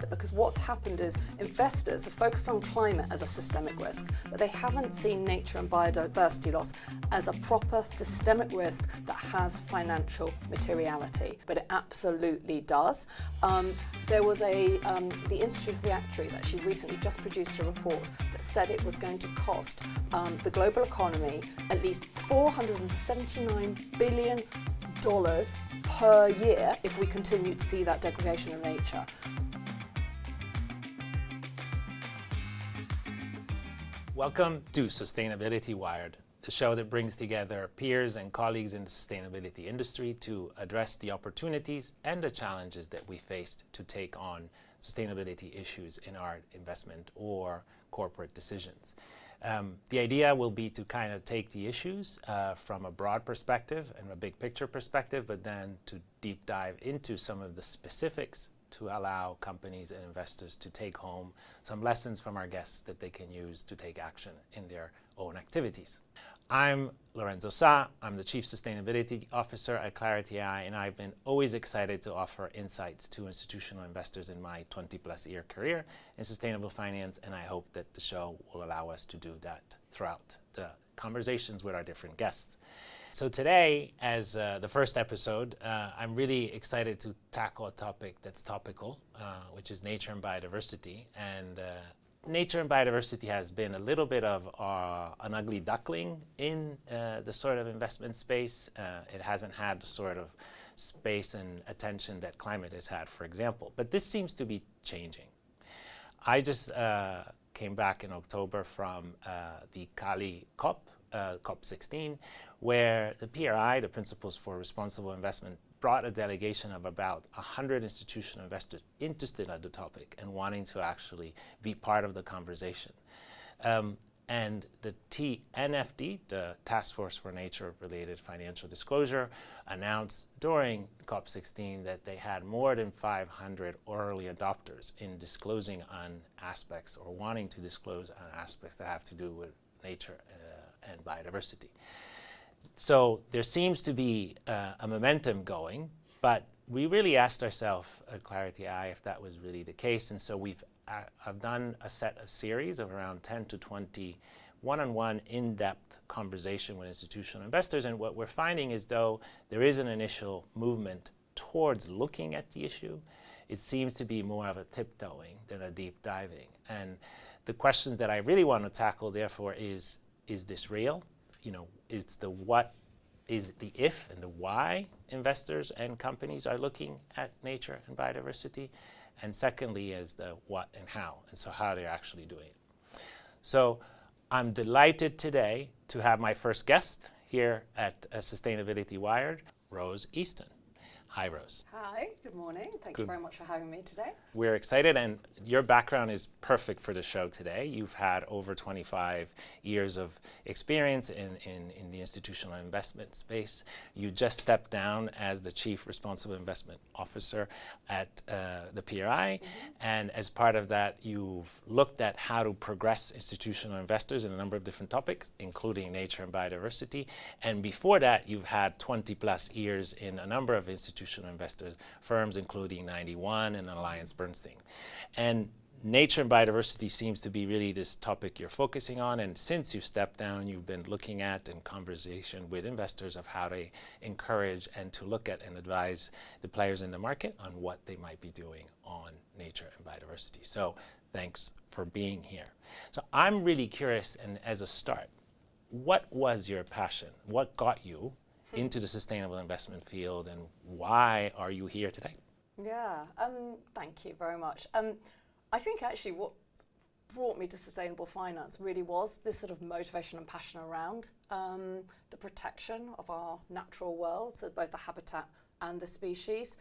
because what's happened is investors have focused on climate as a systemic risk, but they haven't seen nature and biodiversity loss as a proper systemic risk that has financial materiality. But it absolutely does. There was the Institute of the Actuaries actually recently just produced a report that said it was going to cost the global economy at least $479 billion per year if we continue to see that degradation of nature. Welcome to Sustainability Wired, the show that brings together peers and colleagues in the sustainability industry to address the opportunities and the challenges that we faced to take on sustainability issues in our investment or corporate decisions. The idea will be to kind of take the issues from a broad perspective and a big picture perspective, but then to deep dive into some of the specifics to allow companies and investors to take home some lessons from our guests that they can use to take action in their own activities. I'm Lorenzo Saa. I'm the Chief Sustainability Officer at Clarity AI, and I've been always excited to offer insights to institutional investors in my 20-plus year career in sustainable finance, and I hope that the show will allow us to do that throughout the conversations with our different guests. So today, as the first episode, I'm really excited to tackle a topic that's topical, which is nature and biodiversity. And nature and biodiversity has been a little bit of an ugly duckling in the sort of investment space. It hasn't had the sort of space and attention that climate has had, for example. But this seems to be changing. I just came back in October from the Cali COP, COP16, where the PRI, the Principles for Responsible Investment, brought a delegation of about 100 institutional investors interested in the topic and wanting to actually be part of the conversation. And the TNFD, the Task Force for Nature-Related Financial Disclosure, announced during COP16 that they had more than 500 early adopters in disclosing on aspects or wanting to disclose on aspects that have to do with nature and biodiversity. So there seems to be a momentum going, but we really asked ourselves at Clarity AI if that was really the case. And so I've done a set of series of around 10 to 20 one-on-one in-depth conversation with institutional investors. And what we're finding is, though there is an initial movement towards looking at the issue, it seems to be more of a tiptoeing than a deep diving. And the questions that I really want to tackle, therefore, is this real? You know, it's the what, is the if and the why investors and companies are looking at nature and biodiversity. And secondly is the what and how, and so how they're actually doing it. So I'm delighted today to have my first guest here at Sustainability Wired, Rose Easton. Hi, Rose. Hi, good morning. Thank you very much for having me today. We're excited, and your background is perfect for the show today. You've had over 25 years of experience in the institutional investment space. You just stepped down as the Chief Responsible Investment Officer at the PRI, and as part of that, you've looked at how to progress institutional investors in a number of different topics, including nature and biodiversity. And before that, you've had 20-plus years in a number of institutional investors firms, including 91 and AllianceBernstein. And nature and biodiversity seems to be really this topic you're focusing on. And since you've stepped down, you've been looking at and conversation with investors of how to encourage and to look at and advise the players in the market on what they might be doing on nature and biodiversity. So thanks for being here. So I'm really curious, and as a start, what was your passion? What got you into the sustainable investment field, and why are you here today? Yeah, thank you very much. I think actually what brought me to sustainable finance really was this sort of motivation and passion around the protection of our natural world, so both the habitat and the species.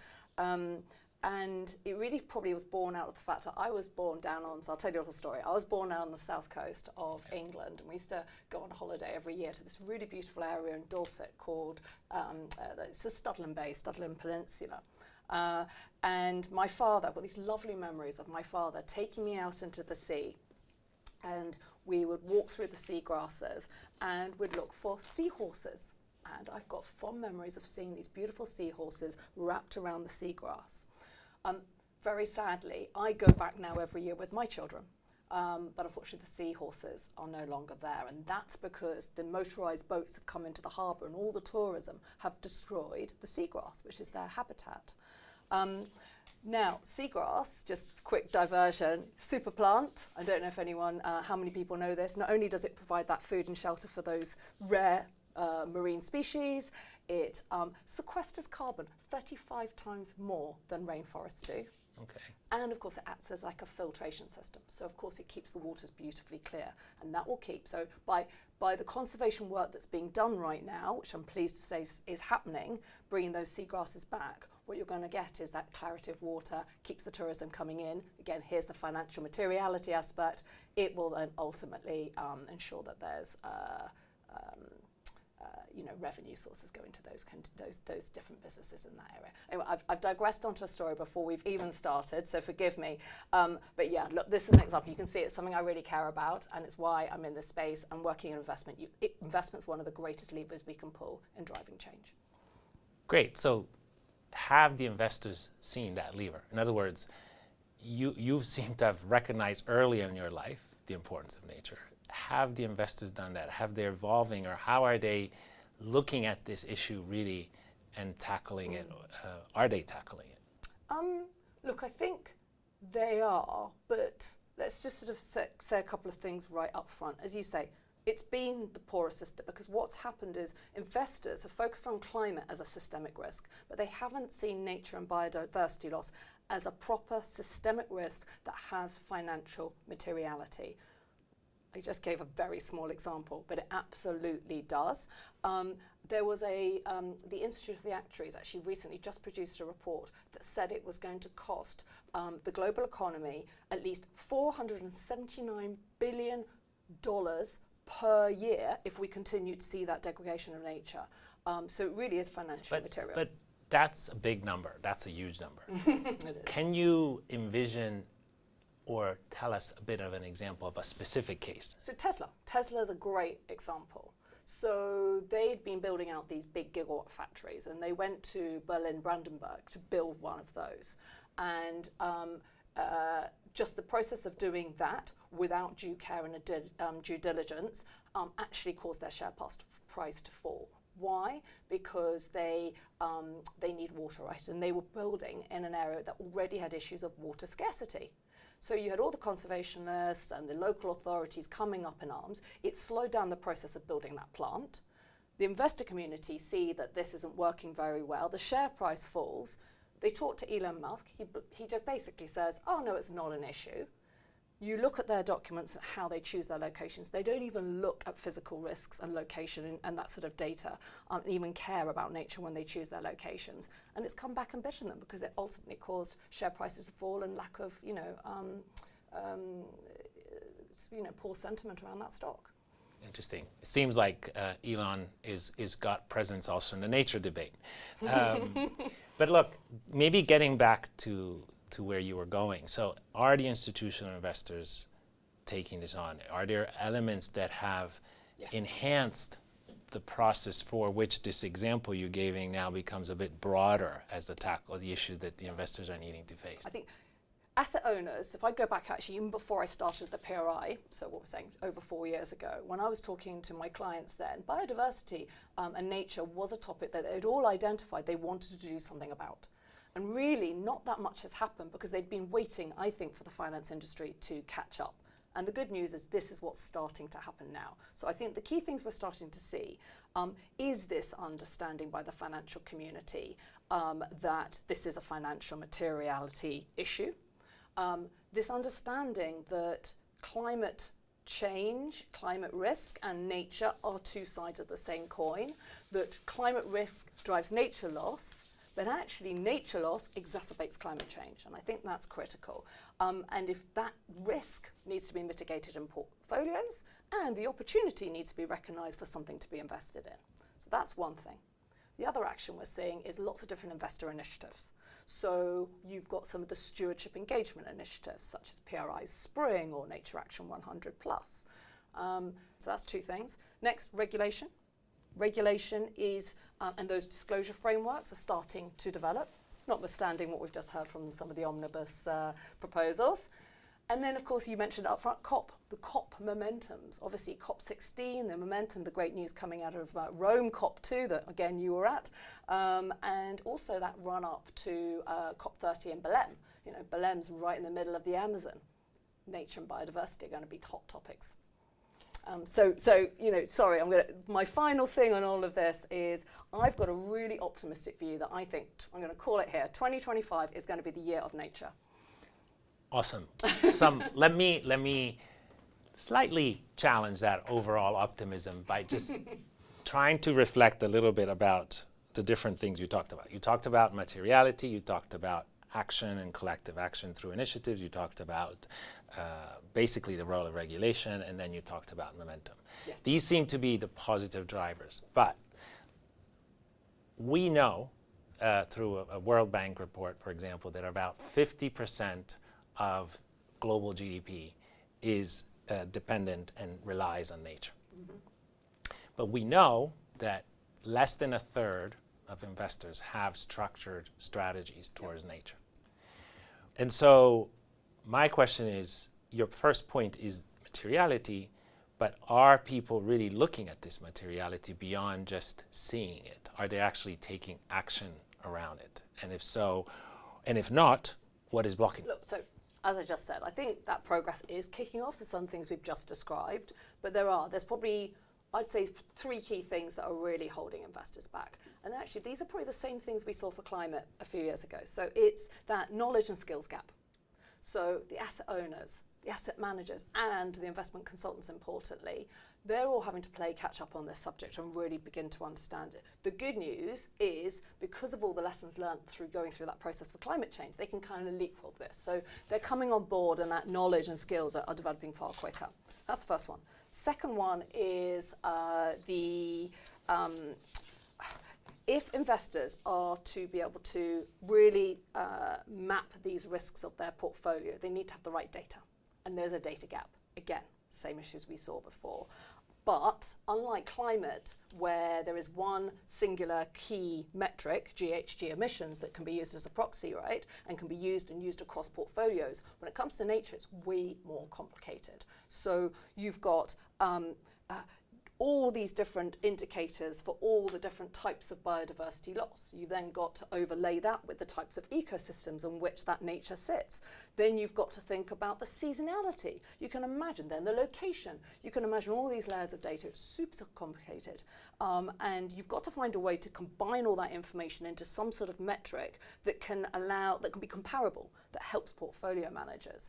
And it really probably was born out of the fact that I was born down on, so I'll tell you a little story. I was born down on the south coast of England, and we used to go on holiday every year to this really beautiful area in Dorset called, it's the Studland Peninsula. And my father, I've got these lovely memories of my father taking me out into the sea, and we would walk through the seagrasses and we'd look for seahorses. And I've got fond memories of seeing these beautiful seahorses wrapped around the seagrass. very sadly, I go back now every year with my children. But unfortunately the seahorses are no longer there, and that's because the motorised boats have come into the harbour and all the tourism have destroyed the seagrass, which is their habitat. Now, seagrass, just quick diversion, super plant. I don't know if anyone, how many people know this. Not only does it provide that food and shelter for those rare marine species, it sequesters carbon 35 times more than rainforests do. Okay. And of course it acts as like a filtration system. So of course it keeps the waters beautifully clear, and that will keep, so by the conservation work that's being done right now, which I'm pleased to say is happening, bringing those seagrasses back, what you're going to get is that clarity of water, keeps the tourism coming in. Again, here's the financial materiality aspect. It will then ultimately ensure that there's revenue sources going to those different businesses in that area. Anyway, I've digressed onto a story before we've even started, so forgive me. But yeah, look, this is an example. You can see it's something I really care about, and it's why I'm in this space and working in investment. Investment's one of the greatest levers we can pull in driving change. Great. So have the investors seen that lever? In other words, you seem to have recognized early in your life the importance of nature. Have the investors done that? Have they evolving, or how are they looking at this issue really and tackling it? Are they tackling it? Look, I think they are, but let's just sort of say a couple of things right up front. As you say, it's been the poorest system, because what's happened is investors have focused on climate as a systemic risk, but they haven't seen nature and biodiversity loss as a proper systemic risk that has financial materiality. I just gave a very small example, but it absolutely does. There was the Institute of the Actuaries actually recently just produced a report that said it was going to cost the global economy at least $479 billion per year if we continue to see that degradation of nature. So it really is financial material. But that's a big number. That's a huge number. It is. Can you envision or tell us a bit of an example of a specific case? So Tesla is a great example. So they'd been building out these big gigawatt factories, and they went to Berlin-Brandenburg to build one of those. And just the process of doing that without due care and due diligence actually caused their share price to fall. Why? Because they need water, right? And they were building in an area that already had issues of water scarcity. So you had all the conservationists and the local authorities coming up in arms. It slowed down the process of building that plant. The investor community see that this isn't working very well. The share price falls. They talk to Elon Musk. He just basically says, oh no, it's not an issue. You look at their documents and how they choose their locations. They don't even look at physical risks and location and that sort of data, and even care about nature when they choose their locations. And it's come back and bitten them, because it ultimately caused share prices to fall and lack of, poor sentiment around that stock. Interesting. It seems like Elon is got presence also in the nature debate. But look, maybe getting back to where you were going. So are the institutional investors taking this on? Are there elements that have enhanced the process for which this example you're giving now becomes a bit broader as the tackle the issue that the investors are needing to face? I think asset owners, if I go back actually even before I started the PRI, so what we're saying over 4 years ago, when I was talking to my clients then, biodiversity and nature was a topic that they'd all identified they wanted to do something about. And really not that much has happened, because they'd been waiting, I think, for the finance industry to catch up. And the good news is this is what's starting to happen now. So I think the key things we're starting to see is this understanding by the financial community that this is a financial materiality issue. This understanding that climate change, climate risk and nature are two sides of the same coin, that climate risk drives nature loss, but actually nature loss exacerbates climate change, and I think that's critical. And if that risk needs to be mitigated in portfolios, and the opportunity needs to be recognised for something to be invested in. So that's one thing. The other action we're seeing is lots of different investor initiatives. So you've got some of the stewardship engagement initiatives, such as PRI's Spring or Nature Action 100+. So that's two things. Next, regulation. Regulation is, and those disclosure frameworks are starting to develop. notwithstanding what we've just heard from some of the omnibus proposals. And then, of course, you mentioned up front the COP momentums. Obviously, COP16, the momentum, the great news coming out of Rome, COP2, that, again, you were at, and also that run-up to COP30 in Belém. You know, Belém's right in the middle of the Amazon. Nature and biodiversity are going to be hot topics. So you know, sorry, my final thing on all of this is I've got a really optimistic view that I think, I'm going to call it here, 2025 is going to be the year of nature. Awesome. Let me slightly challenge that overall optimism by just trying to reflect a little bit about the different things you talked about. You talked about materiality, you talked about action and collective action through initiatives, you talked about basically the role of regulation, and then you talked about momentum. Yes. These seem to be the positive drivers, but we know through a World Bank report, for example, that about 50% of global GDP is dependent and relies on nature. Mm-hmm. But we know that less than a third of investors have structured strategies towards nature. And so my question is, your first point is materiality, but are people really looking at this materiality beyond just seeing it? Are they actually taking action around it? And if so, and if not, what is blocking it? Look, so as I just said, I think that progress is kicking off for some things we've just described, but there's probably, I'd say, 3 key things that are really holding investors back. And actually, these are probably the same things we saw for climate a few years ago. So it's that knowledge and skills gap. So the asset owners, the asset managers, and the investment consultants, importantly, they're all having to play catch up on this subject and really begin to understand it. The good news is, because of all the lessons learned through going through that process for climate change, they can kind of leapfrog this. So they're coming on board, and that knowledge and skills are developing far quicker. That's the first one. Second one is if investors are to be able to really map these risks of their portfolio, they need to have the right data. And there's a data gap. Again, same issues we saw before. But unlike climate, where there is one singular key metric, GHG emissions, that can be used as a proxy, right, and can be used across portfolios, when it comes to nature, it's way more complicated. So you've got all these different indicators for all the different types of biodiversity loss. You've then got to overlay that with the types of ecosystems in which that nature sits. Then you've got to think about the seasonality. You can imagine then the location. You can imagine all these layers of data. It's super complicated. And you've got to find a way to combine all that information into some sort of metric that can be comparable, that helps portfolio managers.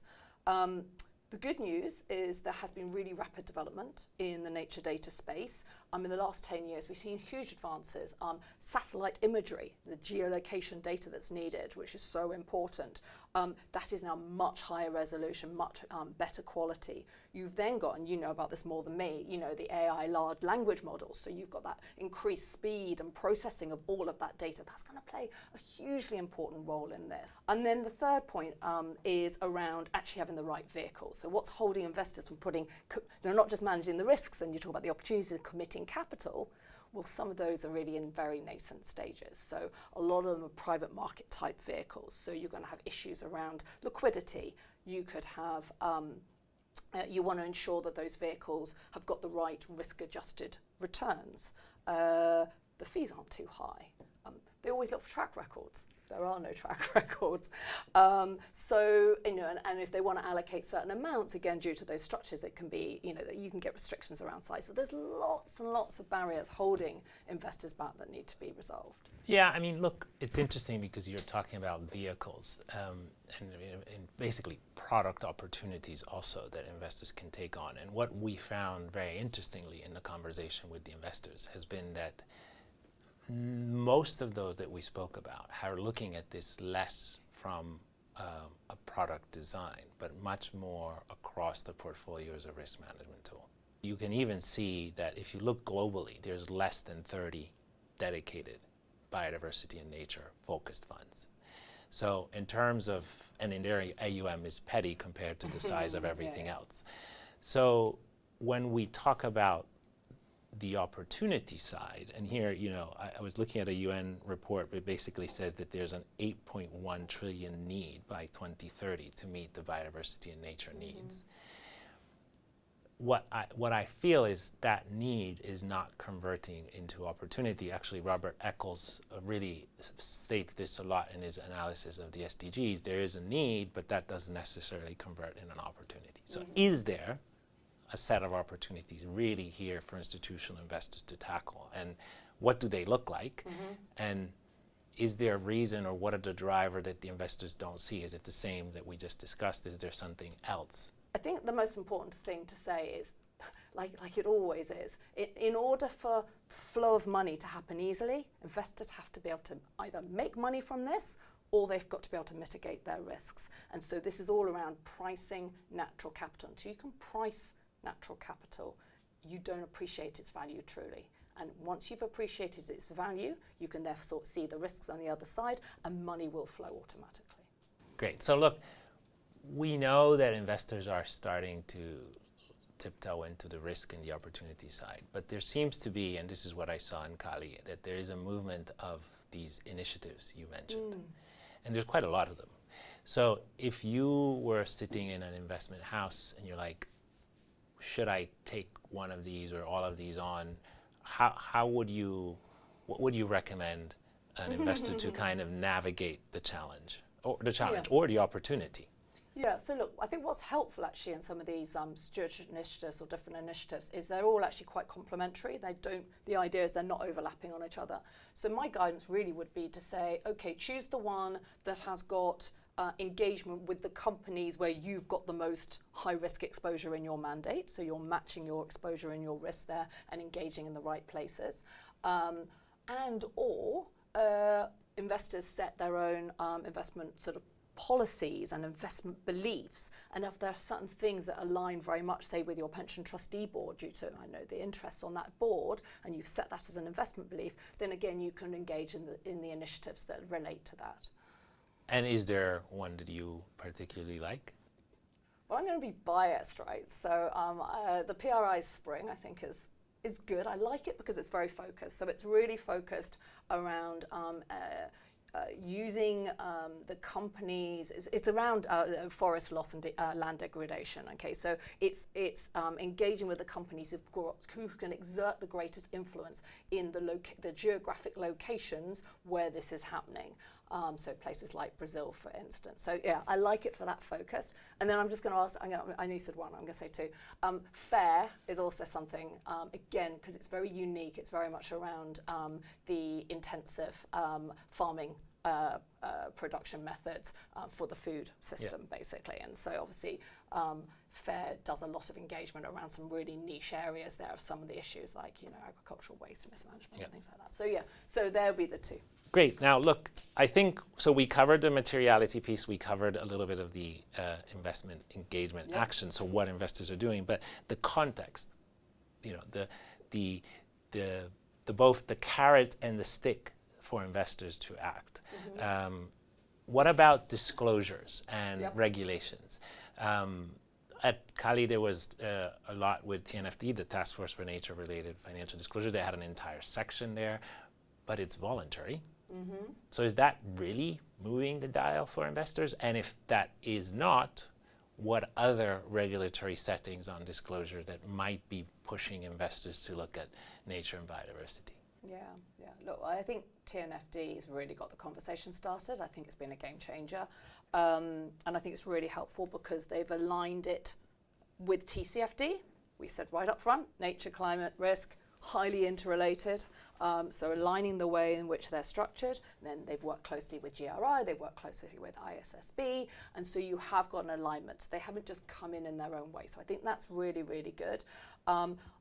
The good news is there has been really rapid development in the nature data space. In the last 10 years, we've seen huge advances. Satellite imagery, the geolocation data that's needed, which is so important, that is now much higher resolution, much better quality. You've then got, and you know about this more than me, you know, the AI large language models. So you've got that increased speed and processing of all of that data. That's going to play a hugely important role in this. And then the third point is around actually having the right vehicles. So what's holding investors from they're not just managing the risks, and you talk about the opportunities of committing capital. Well, some of those are really in very nascent stages. So a lot of them are private market type vehicles. So you're going to have issues around liquidity. You could have, you want to ensure that those vehicles have got the right risk adjusted returns. The fees aren't too high. They always look for track records. There are no track records. So, you know, and if they want to allocate certain amounts, again, due to those structures, it can be, you know, that you can get restrictions around size. So there's lots and lots of barriers holding investors back that need to be resolved. Yeah, I mean, look, it's interesting because you're talking about vehicles and basically product opportunities also that investors can take on. And what we found very interestingly in the conversation with the investors has been that most of those that we spoke about are looking at this less from a product design, but much more across the portfolio as a risk management tool. You can even see that if you look globally, there's less than 30 dedicated biodiversity and nature focused funds. So in terms of, and in their AUM is petty compared to the size of everything else. So when we talk about the opportunity side, and here, I was looking at a UN report that basically says that there's an 8.1 trillion need by 2030 to meet the biodiversity and nature needs. What I feel is that need is not converting into opportunity. Actually, Robert Eccles really states this a lot in his analysis of the SDGs. There is a need, but that doesn't necessarily convert in an opportunity. So is there a set of opportunities really here for institutional investors to tackle? And what do they look like? And is there a reason, or what are the driver that the investors don't see? Is it the same that we just discussed? Is there something else? I think the most important thing to say is, like it always is, in order for flow of money to happen easily, investors have to be able to either make money from this, or they've got to be able to mitigate their risks. And so this is all around pricing natural capital. Until you can price natural capital, you don't appreciate its value truly. And once you've appreciated its value, you can therefore see the risks on the other side, and money will flow automatically. Great. So look, we know that investors are starting to tiptoe into the risk and the opportunity side, but there seems to be, and this is what I saw in Cali, that there is a movement of these initiatives you mentioned. And there's quite a lot of them. So if you were sitting in an investment house and you're like, should I take one of these or all of these on, what would you recommend an investor to kind of navigate the challenge or the opportunity? Yeah, so look, I think what's helpful actually in some of these stewardship initiatives or different initiatives is they're all actually quite complementary. The idea is they're not overlapping on each other. So my guidance really would be to say, okay, choose the one that has got engagement with the companies where you've got the most high risk exposure in your mandate. So you're matching your exposure and your risk there and engaging in the right places. Or investors set their own investment sort of policies and investment beliefs, and if there are certain things that align very much, say, with your pension trustee board due to, the interests on that board, and you've set that as an investment belief, then again you can engage in the initiatives that relate to that. And is there one that you particularly like? Well, I'm going to be biased, right? So the PRI Spring, I think, is good. I like it because it's very focused. So it's really focused around using the companies. It's around forest loss and land degradation. Okay, so it's engaging with the companies who can exert the greatest influence in the geographic locations where this is happening. So places like Brazil, for instance. So yeah, I like it for that focus. And then I'm just going to ask, I know you said one, I'm going to say two. Fair is also something, again, because it's very unique. It's very much around the intensive farming production methods for the food system, basically. And so obviously, FAIR does a lot of engagement around some really niche areas there of some of the issues like, agricultural waste and mismanagement and things like that. So yeah, so there'll be the two. Great. Now, look, I think, so we covered the materiality piece, we covered a little bit of the investment engagement action, so what investors are doing, but the context, the both the carrot and the stick for investors to act. What about disclosures and regulations? At Cali, there was a lot with TNFD, the Task Force for Nature-Related Financial Disclosure. They had an entire section there, but it's voluntary. So is that really moving the dial for investors? And if that is not, what other regulatory settings on disclosure that might be pushing investors to look at nature and biodiversity? Yeah. Look, I think TNFD has really got the conversation started. I think it's been a game changer. And I think it's really helpful because they've aligned it with TCFD. We said right up front, nature, climate, risk, highly interrelated. So aligning the way in which they're structured. And then they've worked closely with GRI, they've worked closely with ISSB. And so you have got an alignment. They haven't just come in their own way. So I think that's really, really good.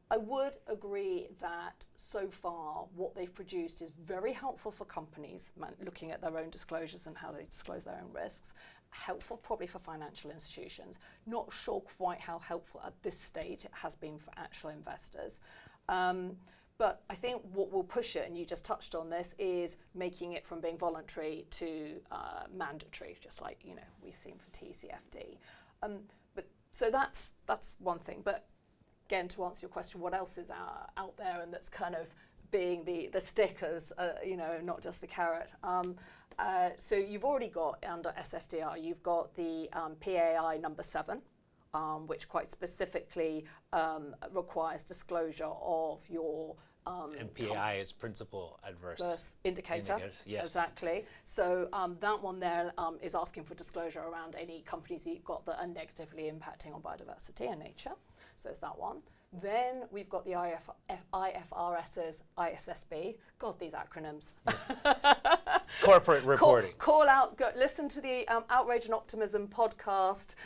I would agree that so far what they've produced is very helpful for companies looking at their own disclosures and how they disclose their own risks. Helpful probably for financial institutions. Not sure quite how helpful at this stage it has been for actual investors. But I think what will push it, and you just touched on this, is making it from being voluntary to mandatory, just like we've seen for TCFD. So that's one thing. But again, to answer your question, what else is out there and that's kind of being the stickers, not just the carrot. So you've already got under SFDR, you've got the PAI number 7, which quite specifically requires disclosure of your and PAI is principal adverse indicator. Yes. Exactly. So that one there is asking for disclosure around any companies that you've got that are negatively impacting on biodiversity and nature. So it's that one. Then we've got the IFRS's ISSB. God, these acronyms. Yes. Corporate reporting. Call out, listen to the Outrage and Optimism podcast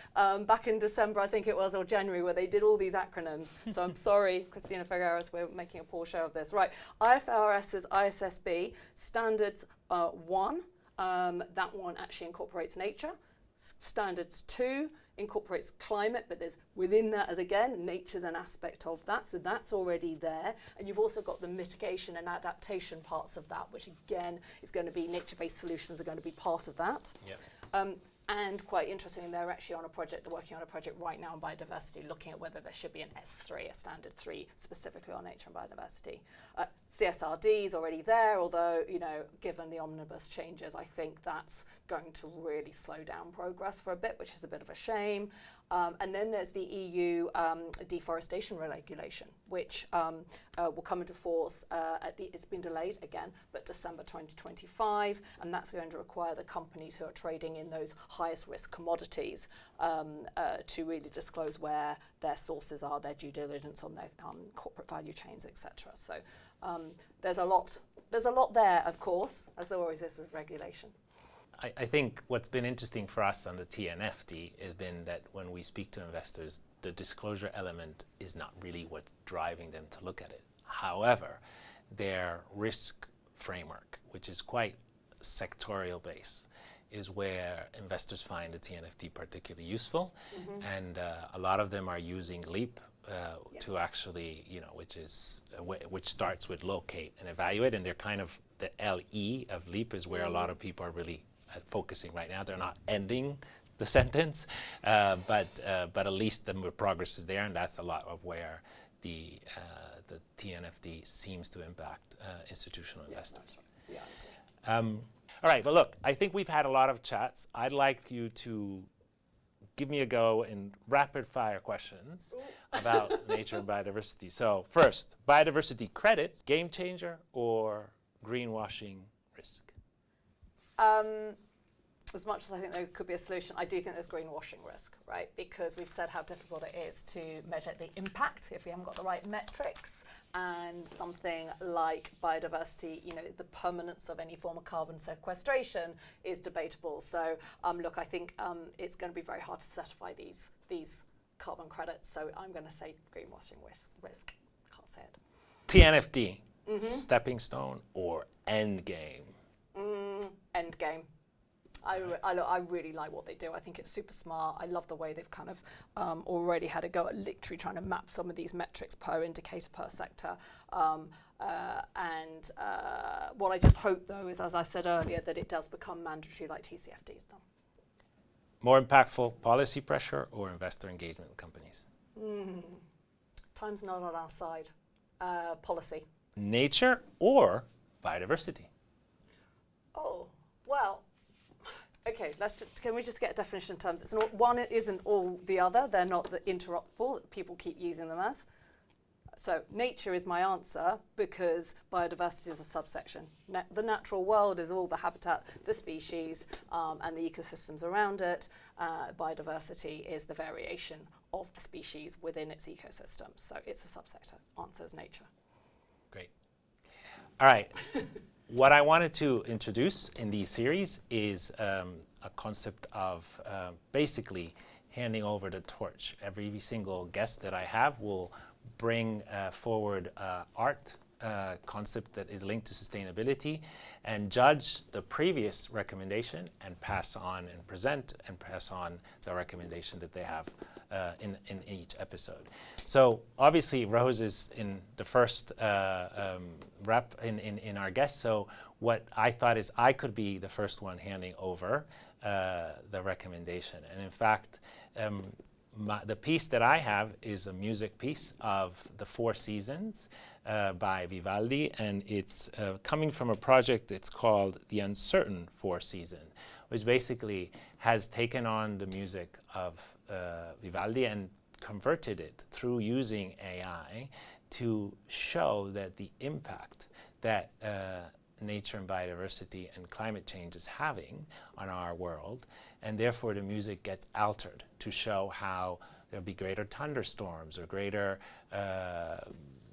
back in December, I think it was, or January, where they did all these acronyms. So I'm sorry, Christina Figueres, we're making a poor show of this. Right, IFRS's ISSB, standards 1, that one actually incorporates nature. Standards 2 incorporates climate, but there's within that, as again, nature's an aspect of that, so that's already there. And you've also got the mitigation and adaptation parts of that, which again is going to be nature-based solutions are going to be part of that. Yep. And quite interesting, they're actually on a project, they're working on a project right now on biodiversity, looking at whether there should be an S3, a standard 3, specifically on nature and biodiversity. CSRD is already there, although, given the omnibus changes, I think that's going to really slow down progress for a bit, which is a bit of a shame. And then there's the EU deforestation regulation, which will come into force it's been delayed again, but December 2025, and that's going to require the companies who are trading in those highest risk commodities to really disclose where their sources are, their due diligence on their corporate value chains, etc. So there's a lot there, of course, as there always is with regulation. I think what's been interesting for us on the TNFD has been that when we speak to investors, the disclosure element is not really what's driving them to look at it. However, their risk framework, which is quite sectorial based, is where investors find the TNFD particularly useful. Mm-hmm. And a lot of them are using LEAP Yes. to actually, which starts with locate and evaluate, and they're kind of the LE of LEAP is where a lot of people are really focusing right now. They're not ending the sentence, but at least the progress is there, and that's a lot of where the TNFD seems to impact institutional investors. Yeah. All right, well, look, I think we've had a lot of chats. I'd like you to give me a go in rapid fire questions about nature and biodiversity. So first, biodiversity credits, game changer or greenwashing risk? As much as I think there could be a solution, I do think there's greenwashing risk, right? Because we've said how difficult it is to measure the impact if we haven't got the right metrics. And something like biodiversity, the permanence of any form of carbon sequestration is debatable. So, look, I think it's going to be very hard to certify these carbon credits. So I'm going to say greenwashing risk. Can't say it. TNFD, stepping stone or end game? End game. I really like what they do. I think it's super smart. I love the way they've kind of already had a go at literally trying to map some of these metrics per indicator, per sector. And what I just hope, though, is, as I said earlier, that it does become mandatory like TCFD's done. More impactful, policy pressure or investor engagement with companies? Time's not on our side. Policy. Nature or biodiversity? Oh, well. Okay, can we just get a definition in terms? One isn't all the other. They're not interoperable. People keep using them as. So nature is my answer because biodiversity is a subsection. The natural world is all the habitat, the species, and the ecosystems around it. Biodiversity is the variation of the species within its ecosystem. So it's a subsector. Answer is nature. Great. All right. What I wanted to introduce in these series is a concept of basically handing over the torch. Every single guest that I have will bring forward art concept that is linked to sustainability and judge the previous recommendation and pass on and present and pass on the recommendation that they have in each episode. So obviously Rose is in the first rep in our guest. So what I thought is I could be the first one handing over the recommendation. And in fact, the piece that I have is a music piece of The Four Seasons by Vivaldi, and it's coming from a project. It's called The Uncertain Four Season, which basically has taken on the music of Vivaldi and converted it through using AI to show that the impact that nature and biodiversity and climate change is having on our world, and therefore the music gets altered to show how there'll be greater thunderstorms or greater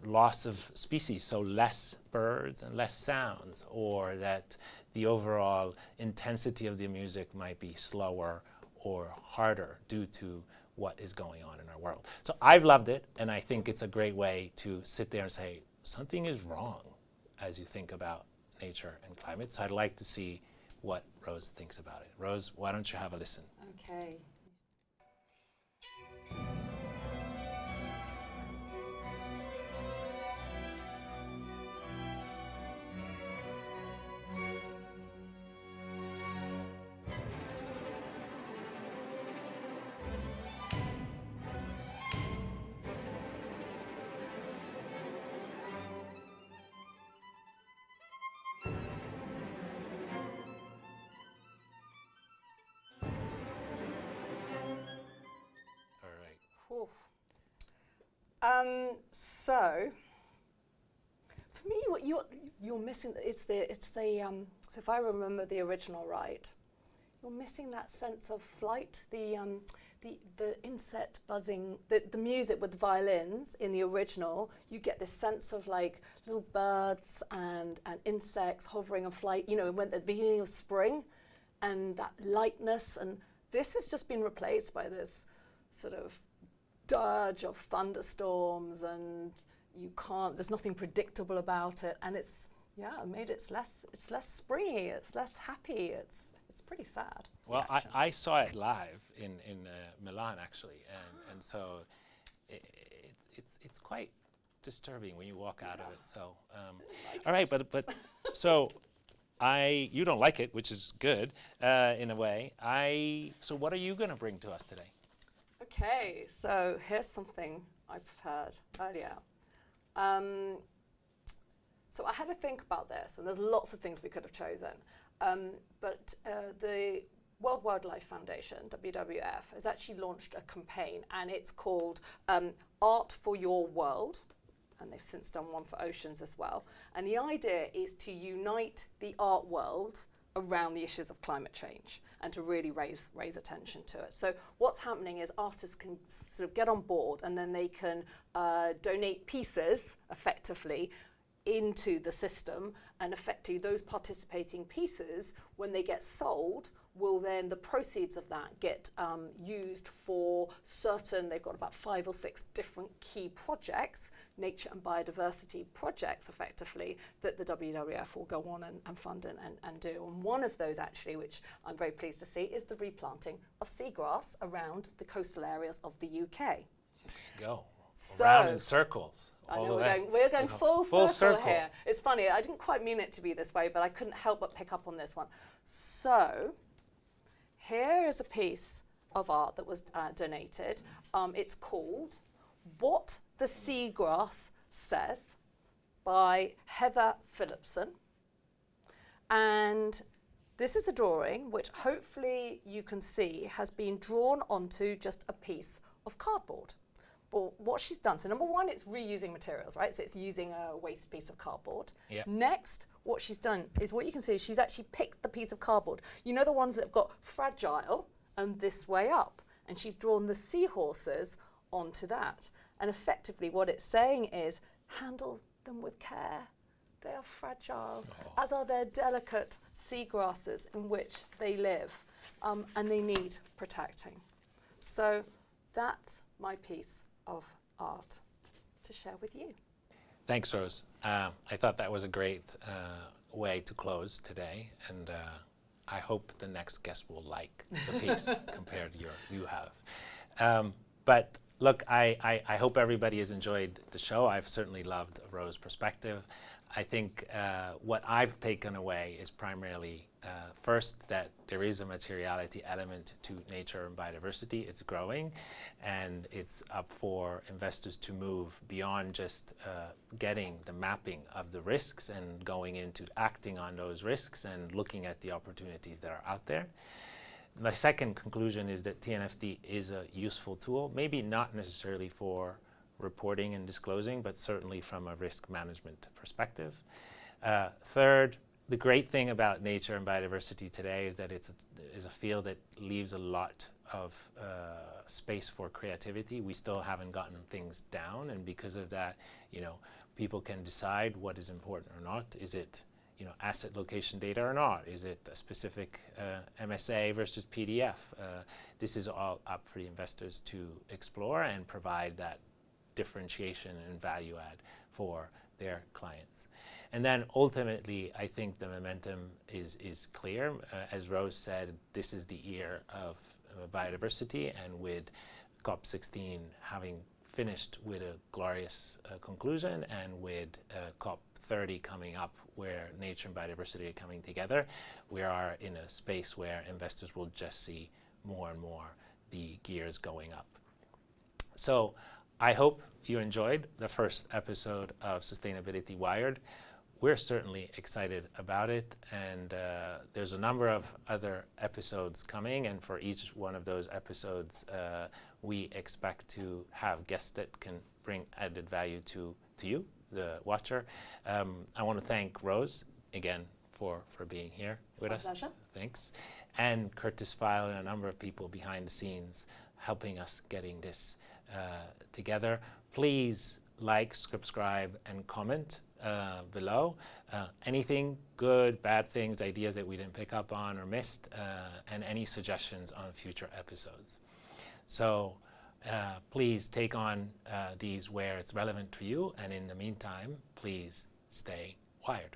loss of species, so less birds and less sounds, or that the overall intensity of the music might be slower or harder due to what is going on in our world. So I've loved it, and I think it's a great way to sit there and say, something is wrong as you think about nature and climate. So I'd like to see what Rose thinks about it. Rose, why don't you have a listen? Okay. Oof. So for me, what you're missing, so if I remember the original right, you're missing that sense of flight, the insect buzzing, the music with the violins in the original. You get this sense of like little birds and insects hovering and flight, you know, when at the beginning of spring, and that lightness, and this has just been replaced by this sort of dirge of thunderstorms, and there's nothing predictable about it, and it's less springy, it's less happy, it's pretty sad. Well, I saw it live in Milan actually, and so it's quite disturbing when you walk out of it. So all right, but so you don't like it, which is good in a way. So what are you going to bring to us today? Okay, so here's something I prepared earlier. So I had to think about this, and there's lots of things we could have chosen. But the World Wildlife Foundation, WWF, has actually launched a campaign, and it's called Art for Your World. And they've since done one for oceans as well. And the idea is to unite the art world around the issues of climate change and to really raise attention to it. So what's happening is artists can sort of get on board, and then they can donate pieces effectively into the system, and effectively those participating pieces, when they get sold, will then the proceeds of that get used for certain, they've got about 5 or 6 different key projects, nature and biodiversity projects effectively, that the WWF will go on and fund and do. And one of those actually, which I'm very pleased to see, is the replanting of seagrass around the coastal areas of the UK. There you go. So, around in circles. I know we're going full circle here. It's funny, I didn't quite mean it to be this way, but I couldn't help but pick up on this one. So here is a piece of art that was donated. It's called What the Seagrass Says by Heather Phillipson. And this is a drawing which hopefully you can see has been drawn onto just a piece of cardboard. But what she's done, so number one, it's reusing materials, right? So it's using a waste piece of cardboard. Yep. Next, what she's done is, what you can see is she's actually picked the piece of cardboard. You know, the ones that have got fragile and this way up. And she's drawn the seahorses onto that. And effectively what it's saying is, handle them with care. They are fragile, as are their delicate seagrasses in which they live. And they need protecting. So that's my piece of art to share with you. Thanks, Rose. I thought that was a great way to close today, and I hope the next guest will like the piece compared to you have. But look, I hope everybody has enjoyed the show. I've certainly loved Rose's perspective. I think what I've taken away is primarily first that there is a materiality element to nature and biodiversity. It's growing, and it's up for investors to move beyond just getting the mapping of the risks and going into acting on those risks and looking at the opportunities that are out there. My second conclusion is that TNFD is a useful tool, maybe not necessarily for reporting and disclosing, but certainly from a risk management perspective. Third, the great thing about nature and biodiversity today is that it's a field that leaves a lot of space for creativity. We still haven't gotten things down, and because of that, people can decide what is important or not. Is it asset location data or not? Is it a specific MSA versus PDF? This is all up for the investors to explore and provide that differentiation and value add for their clients. And then ultimately, I think the momentum is clear. As Rose said, this is the year of biodiversity, and with COP16 having finished with a glorious conclusion, and with COP30 coming up where nature and biodiversity are coming together, we are in a space where investors will just see more and more the gears going up. So I hope you enjoyed the first episode of Sustainability Wired. We're certainly excited about it, and there's a number of other episodes coming, and for each one of those episodes we expect to have guests that can bring added value to you, the watcher. I want to thank Rose again for being here with us. It's my pleasure. Thanks. And Curtis File and a number of people behind the scenes helping us getting this together. Please like, subscribe, and comment below. Anything good, bad things, ideas that we didn't pick up on or missed, and any suggestions on future episodes. So please take on these where it's relevant to you, and in the meantime, please stay wired.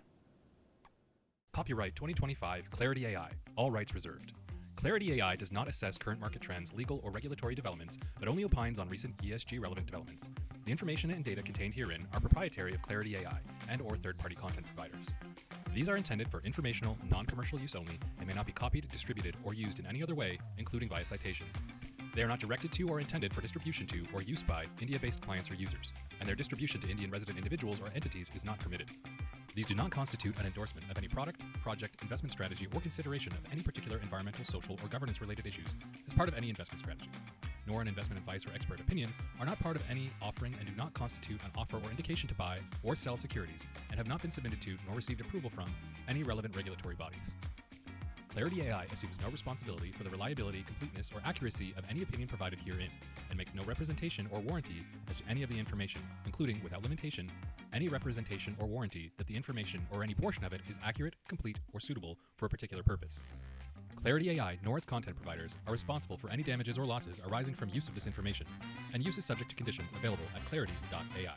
Copyright 2025 Clarity AI, all rights reserved. Clarity AI does not assess current market trends, legal or regulatory developments, but only opines on recent ESG relevant developments. The information and data contained herein are proprietary of Clarity AI and/or third-party content providers. These are intended for informational, non-commercial use only and may not be copied, distributed, or used in any other way, including via citation. They are not directed to or intended for distribution to or use by India-based clients or users, and their distribution to Indian resident individuals or entities is not permitted. These do not constitute an endorsement of any product, project, investment strategy, or consideration of any particular environmental, social, or governance-related issues as part of any investment strategy, nor an investment advice or expert opinion, are not part of any offering and do not constitute an offer or indication to buy or sell securities, and have not been submitted to nor received approval from any relevant regulatory bodies. Clarity AI assumes no responsibility for the reliability, completeness, or accuracy of any opinion provided herein, and makes no representation or warranty as to any of the information, including, without limitation, any representation or warranty that the information or any portion of it is accurate, complete, or suitable for a particular purpose. Clarity AI nor its content providers are responsible for any damages or losses arising from use of this information, and use is subject to conditions available at clarity.ai.